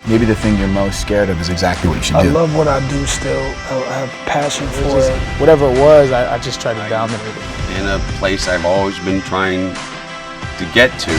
maybe the thing you're most scared of is exactly what you should do. I love what I do still. I have passion for it. Whatever it was, I just tried to dominate it. In a place I've always been trying to get to.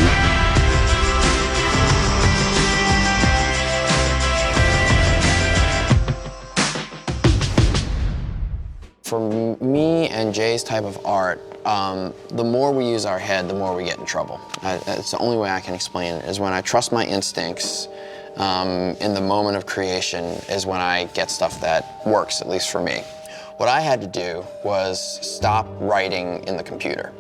For me and Jay's type of art, the more we use our head, the more we get in trouble. It's the only way I can explain it, is when I trust my instincts in the moment of creation is when I get stuff that works, at least for me. What I had to do was stop writing in the computer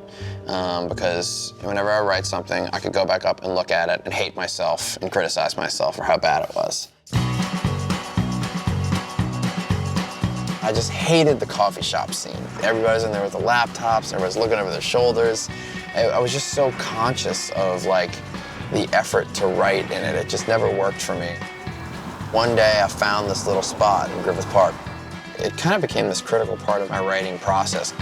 because whenever I write something, I could go back up and look at it and hate myself and criticize myself for how bad it was. I just hated the coffee shop scene. Everybody's in there with the laptops, everybody's looking over their shoulders. I was just so conscious of like the effort to write in it. It just never worked for me. One day I found this little spot in Griffith Park. It kind of became this critical part of my writing process.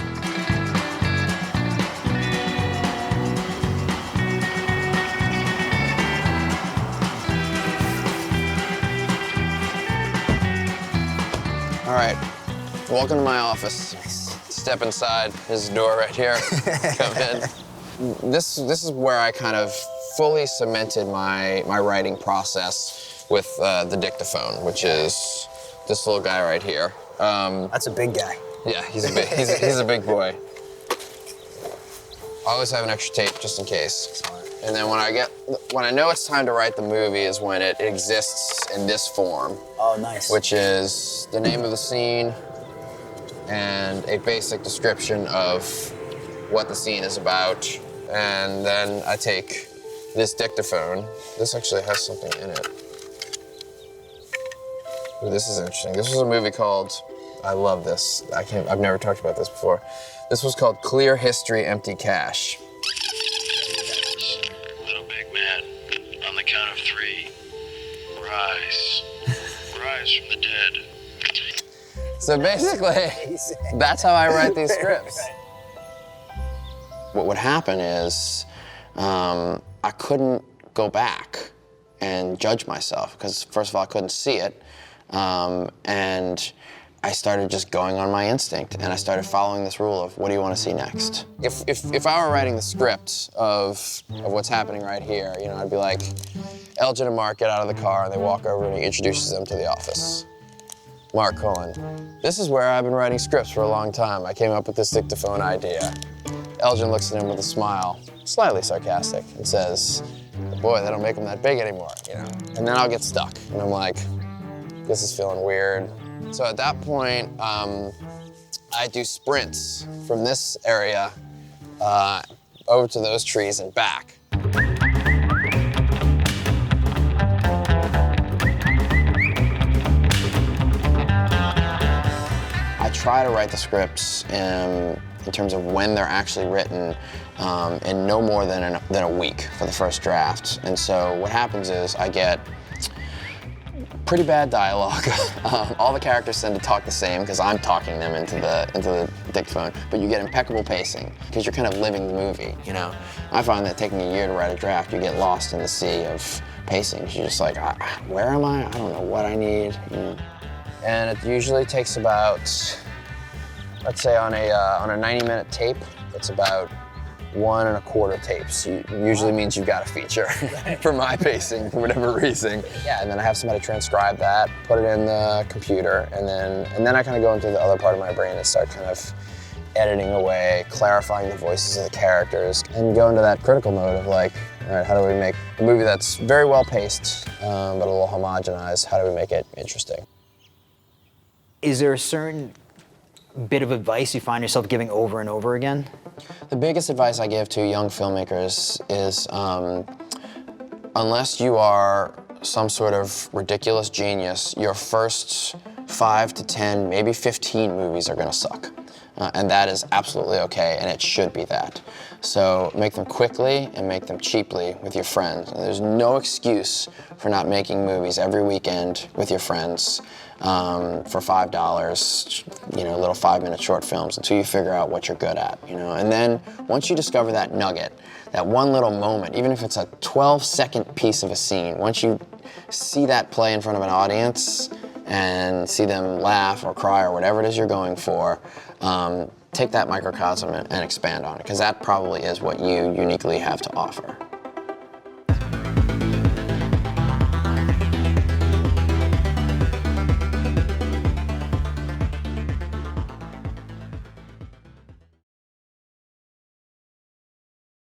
All right. Welcome to my office. Step inside. There's a door right here. Come in. This is where I kind of fully cemented my writing process with the dictaphone, which is this little guy right here. That's a big guy. Yeah, he's a big boy. I always have an extra tape just in case. And then when I know it's time to write the movie is when it exists in this form. Oh, nice. Which is the name of the scene, and a basic description of what the scene is about. And then I take this dictaphone. This actually has something in it. Ooh, this is interesting. This was a movie called, I love this. I've never talked about this before. This was called Clear History, Empty Cash. Little big man, on the count of 3, rise. Rise from the dead. So basically, that's how I write these scripts. What would happen is I couldn't go back and judge myself because, first of all, I couldn't see it. And I started just going on my instinct, and I started following this rule of what do you want to see next? If I were writing the script of what's happening right here, you know, I'd be like, Elgin and Mark get out of the car, and they walk over, and he introduces them to the office. Mark Cohen, this is where I've been writing scripts for a long time. I came up with this dictaphone idea. Elgin looks at him with a smile, slightly sarcastic, and says, boy, they don't make them that big anymore, you know? And then I'll get stuck, and I'm like, this is feeling weird. So at that point, I do sprints from this area over to those trees and back. I try to write the scripts in terms of when they're actually written in no more than a week for the first draft. And so what happens is I get pretty bad dialogue. All the characters tend to talk the same because I'm talking them into the dictaphone, but you get impeccable pacing because you're kind of living the movie, you know? I find that taking a year to write a draft, you get lost in the sea of pacing. You're just like, where am I? I don't know what I need. You know? And it usually takes about, let's say on a 90-minute tape, it's about 1 1/4 tapes. Usually means you've got a feature for my pacing, for whatever reason. Yeah, and then I have somebody transcribe that, put it in the computer, and then I kind of go into the other part of my brain and start kind of editing away, clarifying the voices of the characters, and go into that critical mode of like, all right, how do we make a movie that's very well paced, but a little homogenized? How do we make it interesting? Is there a certain bit of advice you find yourself giving over and over again? The biggest advice I give to young filmmakers is unless you are some sort of ridiculous genius, your first 5 to 10, maybe 15 movies are gonna suck. and that is absolutely okay, and it should be that. So make them quickly and make them cheaply with your friends. There's no excuse for not making movies every weekend with your friends for $5, little 5-minute short films until you figure out what you're good at, And then once you discover that nugget, that one little moment, even if it's a 12-second piece of a scene, once you see that play in front of an audience and see them laugh or cry or whatever it is you're going for, take that microcosm and expand on it, because that probably is what you uniquely have to offer.